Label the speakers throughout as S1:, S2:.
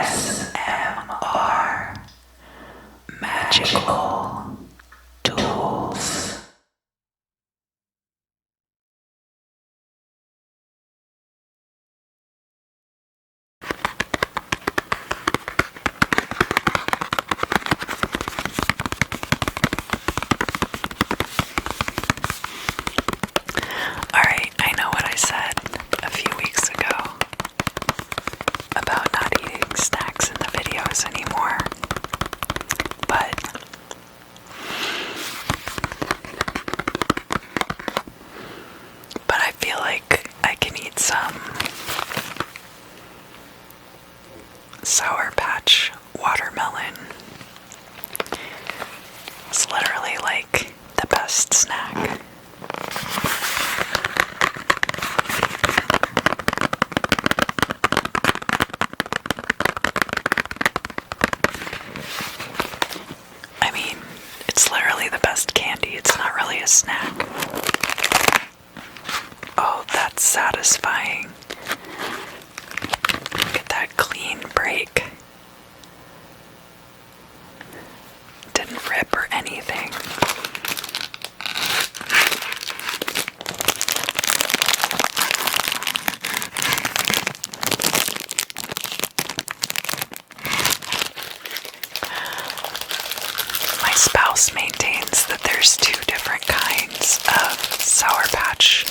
S1: ASMR Magical Tools. Alright, I know what I said a few weeks ago about not eating snacks in the videos anymore, but I feel like I can eat some Sour Patch watermelon. It's literally like the best snack. I mean, it's literally the best candy. It's not really a snack. Oh, that's satisfying. Get that clean break. Didn't rip or anything. My spouse maintains that there's two different kinds of Sour Patch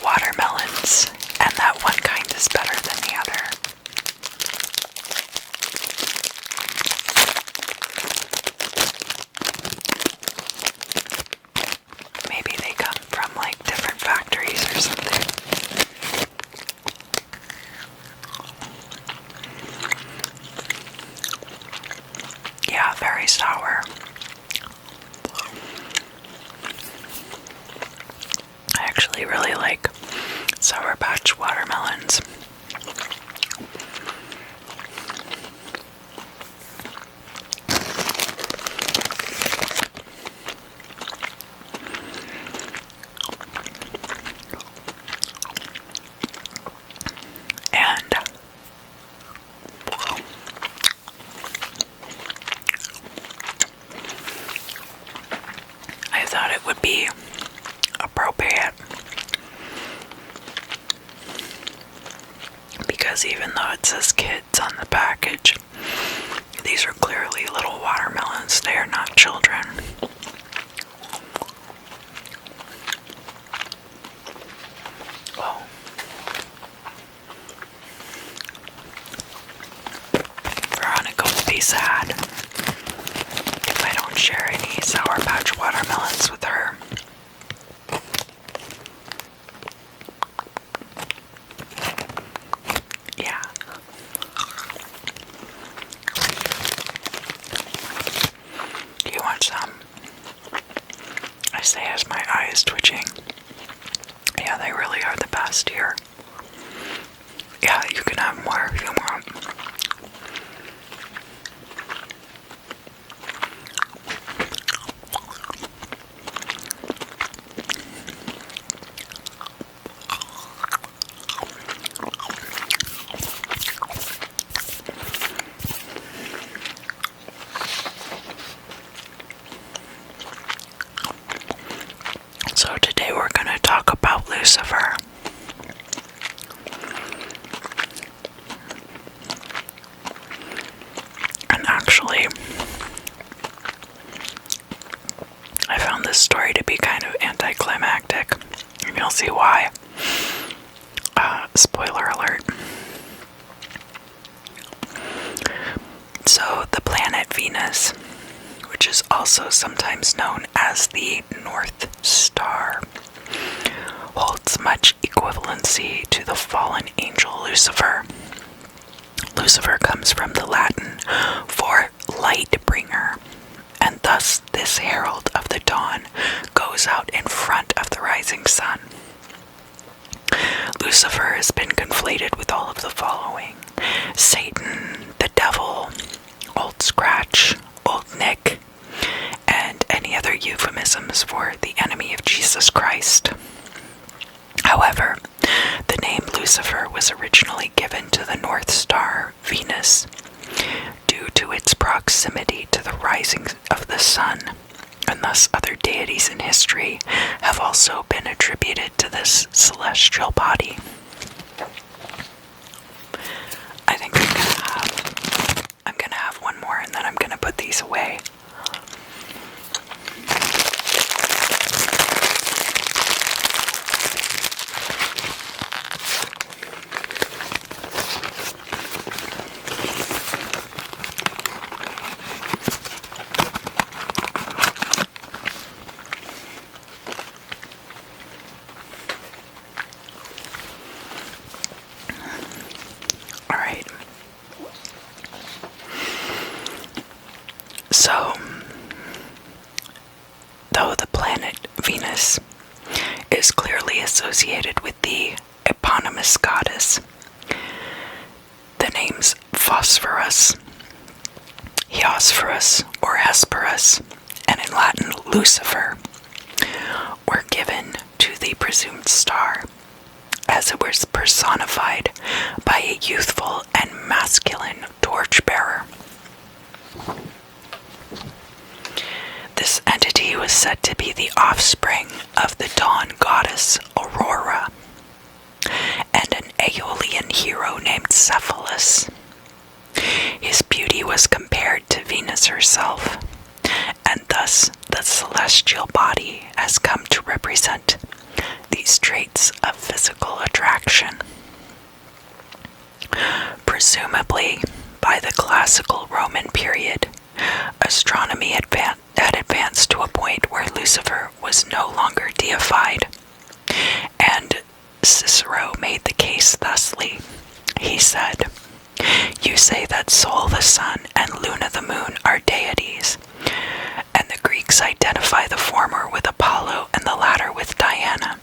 S1: watermelons, and that one kind is better than the other. Maybe they come from like different factories or something. Yeah, very sour. I actually really like Sour Patch watermelons. And I thought it would be appropriate because even though it says kids on the package, these are clearly little watermelons. They are not children. Oh. Veronica will be sad if I don't share any Sour Patch watermelons with her. Yeah. Do you want some? I say as my eye is twitching. Yeah, they really are the best here. Yeah, you can have more if you want. So today we're going to talk about Lucifer. And actually, I found this story to be kind of anticlimactic, and you'll see why. Spoiler alert. So the planet Venus, which is also sometimes known as the North Star, holds much equivalency to the fallen angel Lucifer. Lucifer comes from the Latin for light bringer, and thus this herald of the dawn goes out in front of the rising sun. Lucifer has been conflated with all of the following: Satan, the devil, Old Scratch, Old Nick, and any other euphemisms for the enemy of Jesus Christ. However, the name Lucifer was originally given to the North Star Venus, due to its proximity to the rising of the sun, and thus other deities in history have also been attributed to this celestial body. I think I'm gonna have one more, and then I'm gonna put these away. So, though the planet Venus is clearly associated with the eponymous goddess, the names Phosphorus, Eosphorus, or Hesperus, and in Latin Lucifer, were given to the presumed star, as it was personified by a youthful and masculine torchbearer. This entity was said to be the offspring of the dawn goddess Aurora and an Aeolian hero named Cephalus. His beauty was compared to Venus herself, and thus the celestial body has come to represent these traits of physical attraction. Presumably, by the classical Roman period, astronomy had advanced to a point where Lucifer was no longer deified, and Cicero made the case thusly. He said, "You say that Sol the sun and Luna the moon are deities, and the Greeks identify the former with Apollo and the latter with Diana.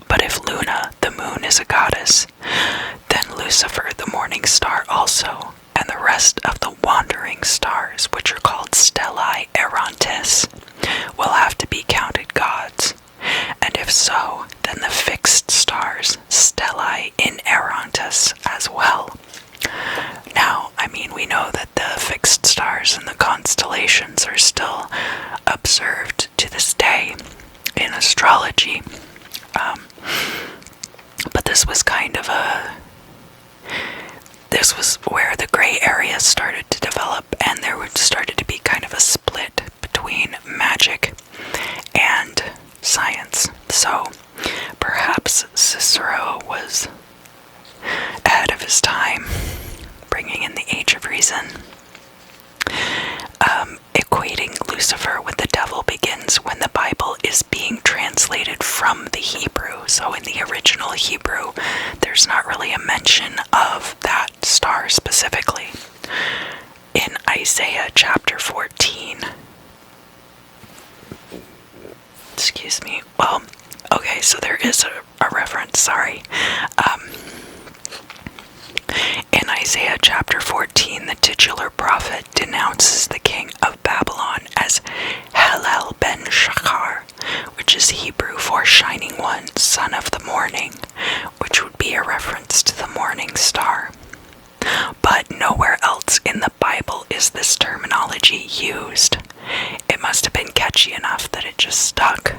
S1: But if Luna, the moon, is a goddess, then Lucifer, the morning star, also, and the rest of the wandering stars, which are called stellae errantes, will have to be counted gods. And if so, then the fixed stars, stellae inerrantes, as well." Now, we know that the fixed stars and the constellations are still observed to this day in astrology. But this was this was where the gray area started to develop, and there started to be kind of a split between magic and science. So perhaps Cicero was ahead of his time, bringing in the Age of Reason. Equating Lucifer with the devil begins when the Bible is being translated from the Hebrew. So in the original Hebrew, there's not really a mention of that star specifically. In Isaiah chapter 14, so there is a reference, sorry. In Isaiah chapter 14, the titular prophet denounces the king of Babylon as Halel ben Shachar, which is Hebrew for shining one, son of the morning, which would be a reference to the morning star. But nowhere else in the Bible is this terminology used. It must have been catchy enough that it just stuck.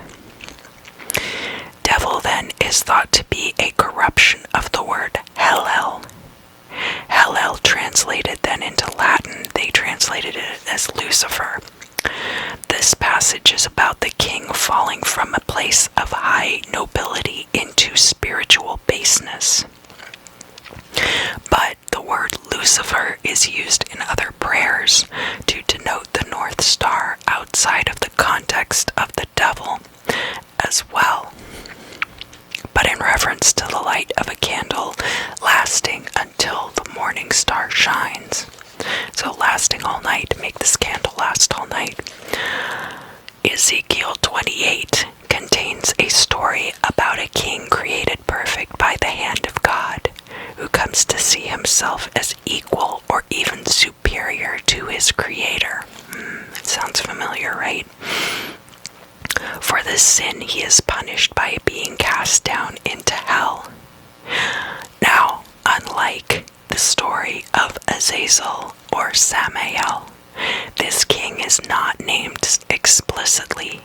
S1: Devil then is thought to be a corruption of the word Hellel. Hellel translated then into Latin, they translated it as Lucifer. This passage is about the king falling from a place of high nobility into spiritual baseness. But the word Lucifer is used in other prayers to denote the North Star outside of the context of the devil as well, but in reference to the light of a candle lasting until the morning star shines. So lasting all night, make this candle last all night. Ezekiel 28 contains a story about a king created perfect by the hand of God, who comes to see himself as equal or even superior to his creator. It sounds familiar, right? For this sin, he is punished by being cast down into hell. Now, unlike the story Azazel or Samael. This king is not named explicitly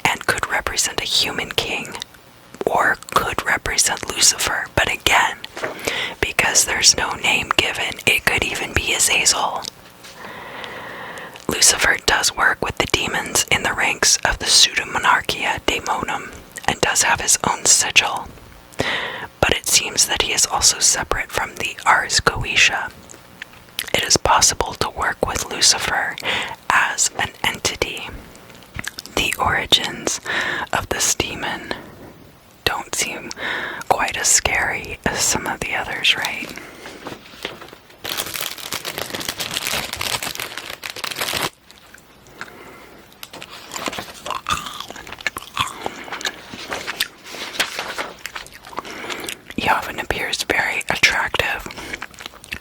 S1: and could represent a human king or could represent Lucifer, but again, because there's no name given, it could even be Azazel. Lucifer does work with the demons in the ranks of the Pseudomonarchia Daemonum and does have his own sigil, but it seems that he is also separate from the Ars Goetia. It is possible to work with Lucifer as an entity. The origins of this demon don't seem quite as scary as some of the others, right? He often appears very attractive,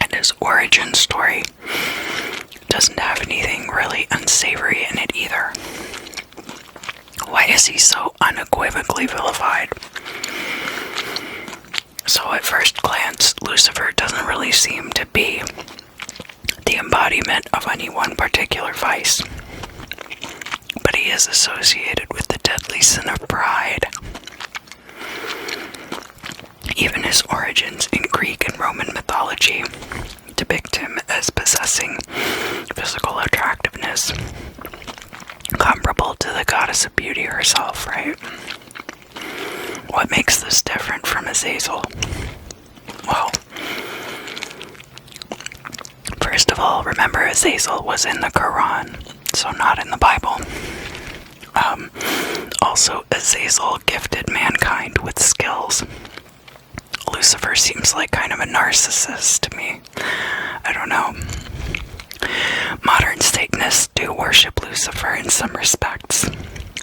S1: and his origin story doesn't have anything really unsavory in it either. Why is he so unequivocally vilified? So at first glance, Lucifer doesn't really seem to be the embodiment of any one particular vice, but he is associated with the deadly sin of pride. Even his origins in Greek and Roman mythology depict him as possessing physical attractiveness comparable to the goddess of beauty herself, right? What makes this different from Azazel? Well, first of all, remember Azazel was in the Quran, so not in the Bible. Also, Azazel gifted mankind with skills. Lucifer seems like kind of a narcissist to me. I don't know. Modern Satanists do worship Lucifer in some respects,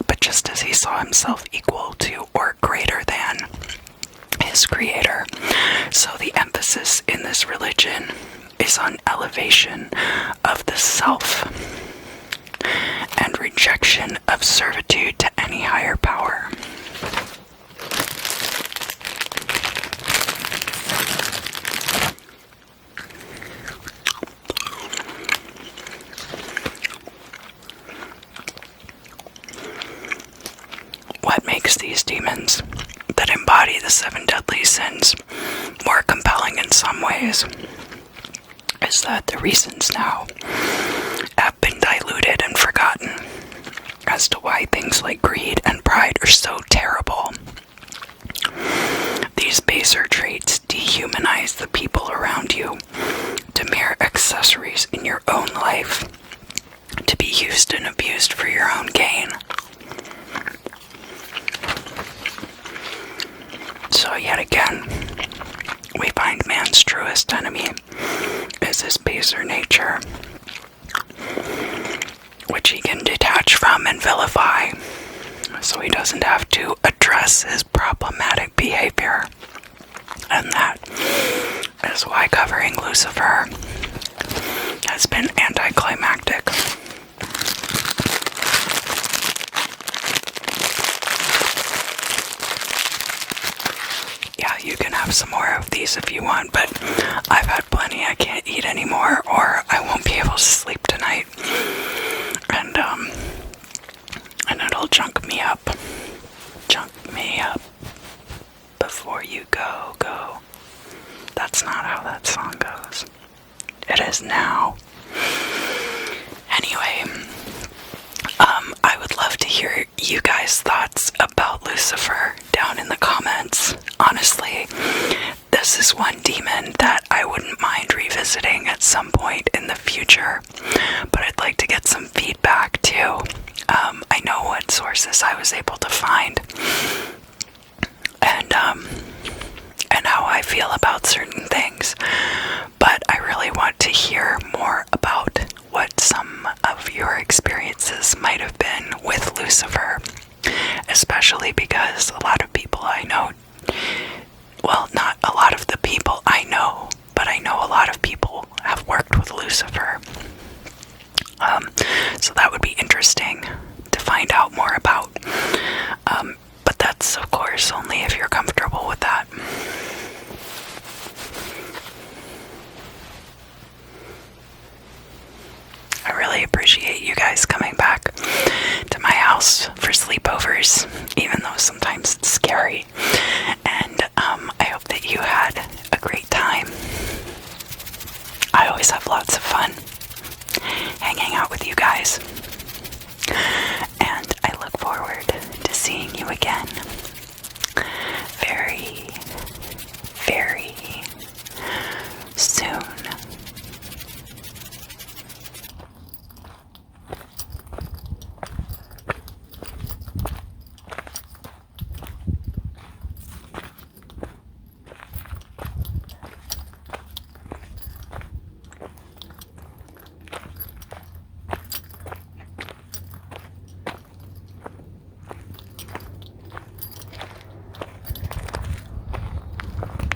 S1: but just as he saw himself equal to or greater than his creator, so the emphasis in this religion is on elevation of the self and rejection of servitude to any higher power. What makes these demons that embody the 7 deadly sins more compelling in some ways is that the reasons now have been diluted and forgotten as to why things like greed and pride are so terrible. These baser traits dehumanize the people around you to mere accessories in your own life, to be used and abused for your own gain. So yet again, we find man's truest enemy is his baser nature, which he can detach from and vilify, so he doesn't have to address his problematic behavior. And that is why covering Lucifer has been anticlimactic. Yeah, you can have some more of these if you want, but I've had plenty. I can't eat anymore, or I won't be able to sleep tonight. And it'll junk me up. Junk me up before you go. That's not how that song goes. It is now. Anyway, I would love to hear you guys' thoughts about Lucifer down in the comments. Honestly, this is one demon that I wouldn't mind revisiting at some point in the future, but I'd like to get some feedback too. I know what sources I was able to find, and how I feel about certain things, but I really want to hear more about what some of your experiences might have been with Lucifer, especially because a lot of people I know, well, not a lot of the people I know, but I know a lot of people have worked with Lucifer. So that would be interesting to find out more about.